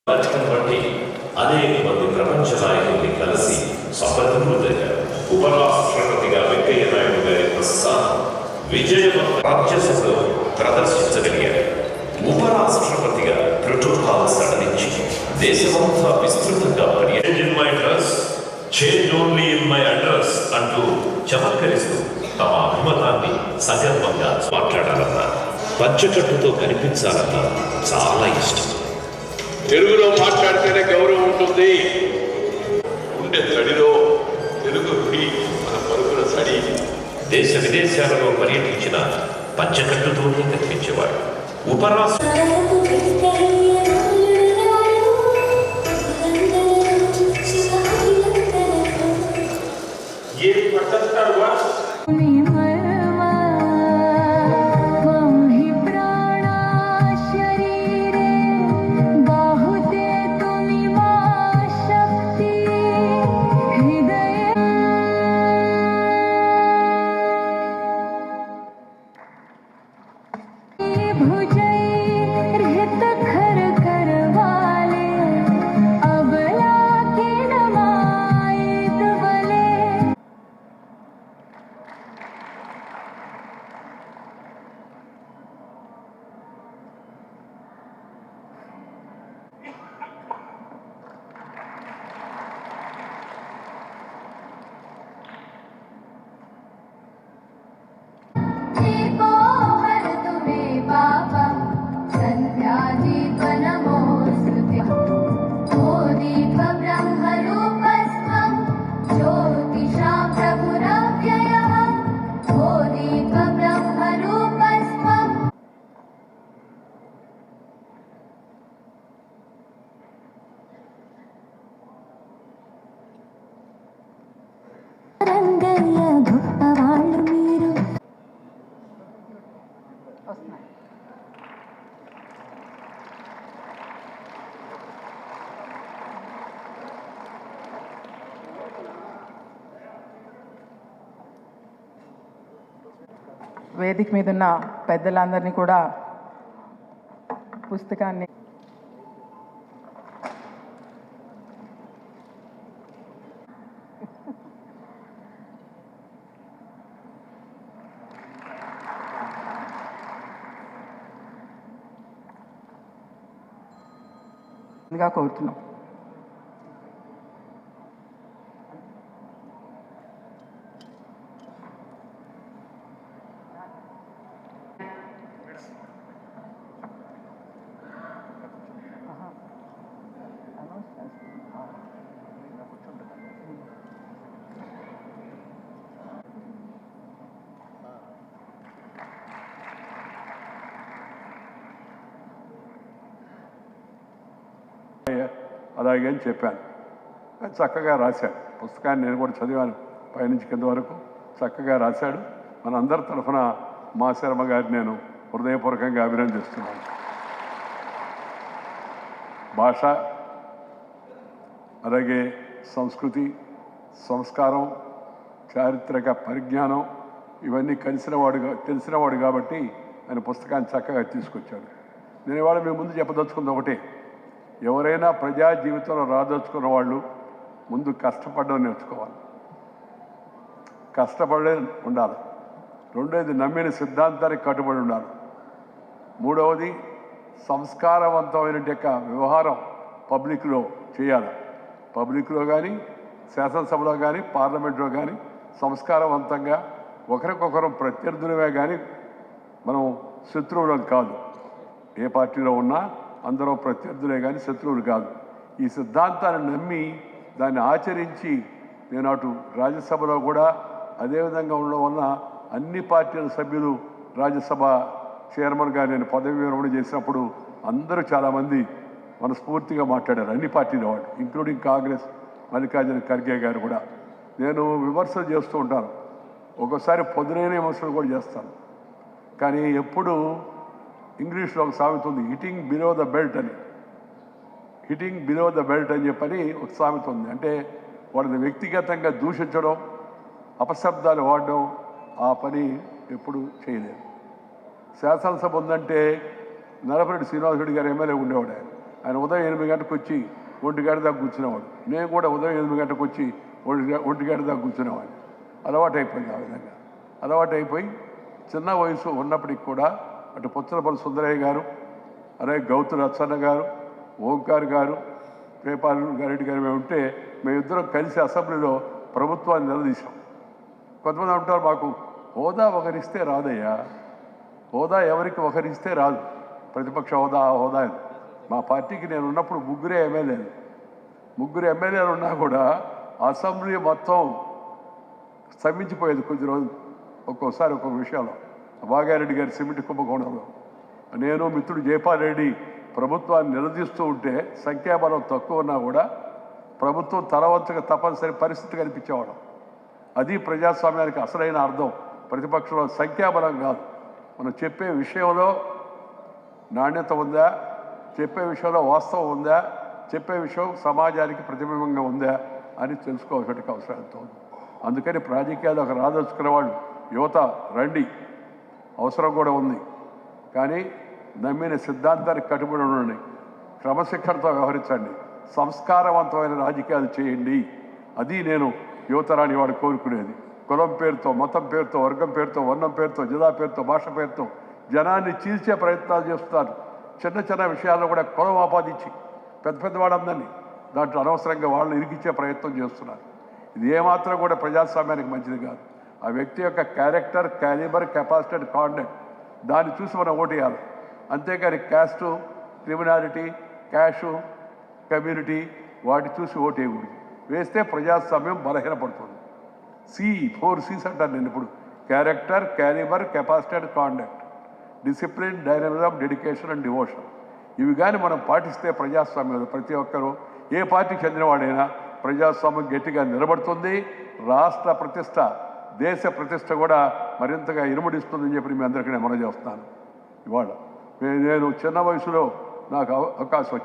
బట్టి అనేక మంది ప్రపంచ నాయకుల్ని కలిసి సంప్రదింపులయ్యారు. ఉపరాష్ట్రపతిగా వెంకయ్య నాయుడు గారి ప్రస్థానం విజయవంత రాజ్యసభలో ప్రదర్శించగలిగారు. ఉపరాష్ట్రపతిగా ప్రోటోకాల్ సడలించి దేశమంతా విస్తృతంగా అంటూ చమత్కరిస్తూ తమ అభిమతాన్ని సగర్వంగా మాట్లాడాలన్నా, పంచకట్టుతో కనిపించాలన్నా చాలా ఇష్టం. తెలుగులో మాట్లాడితేనే గౌరవం ఉంటుంది. ఉండే తడిలో తెలుగు మన పరుగుల సడి. దేశ విదేశాలలో పర్యటించిన పంచకట్టుతోనే కనిపించేవాడు. ఏం పట్టేస్తాడు వా వేదిక మీద ఉన్న పెద్దలందరినీ కూడా పుస్తకాన్ని కోరుతున్నాం. అలాగే అని చెప్పాను. చక్కగా రాశాడు పుస్తకాన్ని. నేను కూడా చదివాను పైనుంచి కింద వరకు. చక్కగా రాశాడు. మన అందరి తరఫున మా శర్మ గారిని నేను హృదయపూర్వకంగా అభినందిస్తున్నాను. భాష, అలాగే సంస్కృతి, సంస్కారం, చారిత్రక పరిజ్ఞానం ఇవన్నీ తెలిసినవాడు కాబట్టి ఆయన పుస్తకాన్ని చక్కగా తీసుకొచ్చాడు. నేను ఇవాళ మీ ముందు చెప్పదలుచుకుంది ఒకటే, ఎవరైనా ప్రజా జీవితంలో రాదలుచుకున్న వాళ్ళు ముందు కష్టపడడం నేర్చుకోవాలి. కష్టపడే ఉండాలి. రెండోది నమ్మిన సిద్ధాంతానికి కట్టుబడి ఉండాలి. మూడవది సంస్కారవంతమైన వ్యవహారం పబ్లిక్లో చేయాలి. పబ్లిక్లో కానీ, శాసనసభలో కానీ, పార్లమెంట్లో కానీ సంస్కారవంతంగా ఒకరికొకరు ప్రత్యర్థులమే కానీ మనం శత్రువులం కాదు. ఏ పార్టీలో ఉన్నా అందరూ ప్రత్యర్థులే కానీ శత్రువులు కాదు. ఈ సిద్ధాంతాన్ని నమ్మి దాన్ని ఆచరించి నేను అటు రాజ్యసభలో కూడా అదేవిధంగా ఉండడం వలన అన్ని పార్టీల సభ్యులు రాజ్యసభ చైర్మన్గా నేను పదవి విరమణ చేసినప్పుడు అందరూ చాలామంది మనస్ఫూర్తిగా మాట్లాడారు. అన్ని పార్టీల వాళ్ళు, ఇంక్లూడింగ్ కాంగ్రెస్ మల్లికార్జున ఖర్గే గారు కూడా. నేను విమర్శలు చేస్తూ ఉంటాను, ఒక్కోసారి పొద్దునైన విమర్శలు కూడా చేస్తాను. కానీ ఎప్పుడు ఇంగ్లీష్లో ఒక సామెత ఉంది, హిట్టింగ్ బిలో ద బెల్ట్ అని. హిట్టింగ్ బిలో ద బెల్ట్ అని చెప్పని ఒక సామెత ఉంది. అంటే వాడిని వ్యక్తిగతంగా దూషించడం, అపశబ్దాలు వాడడం, ఆ పని ఎప్పుడు చేయలేదు. శాసనసభ ఉందంటే నలపరెడ్డి శ్రీనివాసరెడ్డి గారు ఎమ్మెల్యే ఉండేవాడు. ఆయన ఆయన ఉదయం 8 గంటలకు వచ్చి 1 గంట దాకా కూర్చునేవాడు. నేను కూడా ఉదయం 8 గంటలకు వచ్చి 1 గంట దాకా కూర్చునేవాడిని. అలవాటు అయిపోయింది. ఆ విధంగా అలవాటు అయిపోయి చిన్న వయసు ఉన్నప్పటికి కూడా అటు పుచ్చలపల్లి సుందరయ్య గారు, అలాగే గౌతు రచ్చన్న గారు, ఓంకార్ గారు, రేపాలు గారెడ్డి గారు మేము ఉంటే మేమిద్దరం కలిసి అసెంబ్లీలో ప్రభుత్వాన్ని నిలదీశాం. కొంతమంది అంటారు మాకు హోదా ఒకరిస్తే రాదయ్యా, హోదా ఎవరికి ఒకరిస్తే రాదు, ప్రతిపక్ష హోదా హోదా అని. మా పార్టీకి నేను ఉన్నప్పుడు ముగ్గురు ఎమ్మెల్యేలు ఉన్నా కూడా అసెంబ్లీ మొత్తం స్తంభించిపోయేది కొద్ది రోజులు. ఒక్కోసారి ఒక్కొక్క విషయంలో బాగారెడ్డి గారి సిమెంట్ కుంభకోణంలో నేను మిత్రుడు జైపాల్ రెడ్డి ప్రభుత్వాన్ని నిలదీస్తూ ఉంటే సంఖ్యాబలం తక్కువ ఉన్నా కూడా ప్రభుత్వం తలవంచక తప్పనిసరి పరిస్థితి కనిపించేవాడు. అది ప్రజాస్వామ్యానికి అసలైన అర్థం. ప్రతిపక్షంలో సంఖ్యాబలం కాదు, మనం చెప్పే విషయంలో నాణ్యత ఉందా, చెప్పే విషయంలో వాస్తవం ఉందా, చెప్పే విషయం సమాజానికి ప్రతిబింబంగా ఉందా అని తెలుసుకోవాల్సిన అవసరం ఎంతో ఉంది. అందుకని రాజకీయాలకు రాదలుచుకున్న వాళ్ళు యువత రండి, అవసరం కూడా ఉంది. కానీ నమ్మిన సిద్ధాంతానికి కట్టుబడి ఉండండి, క్రమశిక్షణతో వ్యవహరించండి, సంస్కారవంతమైన రాజకీయాలు చేయండి. అది నేను యువతరాని వాడు కోరుకునేది. కులం పేరుతో, మతం పేరుతో, వర్గం పేరుతో, వర్ణం పేరుతో, జిల్లా పేరుతో, భాష పేరుతో జనాన్ని చీల్చే ప్రయత్నాలు చేస్తున్నారు. చిన్న చిన్న విషయాల్లో కూడా కులం ఆపాదించి పెద్ద వాళ్ళందరినీ దాంట్లో అనవసరంగా వాళ్ళని ఇరికిచ్చే ప్రయత్నం చేస్తున్నారు. ఇది ఏమాత్రం కూడా ప్రజాస్వామ్యానికి మంచిది కాదు. ఆ వ్యక్తి యొక్క character, calibre, capacity and conduct దాన్ని చూసి మనం ఓటు వేయాలి. అంతేకాని క్యాస్టు, క్రిమినాలిటీ, క్యాషు, కమ్యూనిటీ వాటి చూసి ఓటు వేయకూడదు. వేస్తే ప్రజాస్వామ్యం బలహీనపడుతుంది. 4 C's అంటాను నేను ఇప్పుడు: character, calibre, capacity and conduct, discipline, dynamism, dedication and devotion. ఇవి కానీ మనం పాటిస్తే ప్రజాస్వామ్యంలో ప్రతి ఒక్కరూ ఏ పార్టీకి చెందినవాడైనా ప్రజాస్వామ్యం గట్టిగా నిలబడుతుంది. రాష్ట్ర ప్రతిష్ట, దేశ ప్రతిష్ట కూడా మరింతగా ఇనుమడిస్తుందని చెప్పి మీ అందరికీ నేను మనం చేస్తున్నాను. ఇవాళ నేను చిన్న వయసులో నాకు అవకాశం వచ్చింది.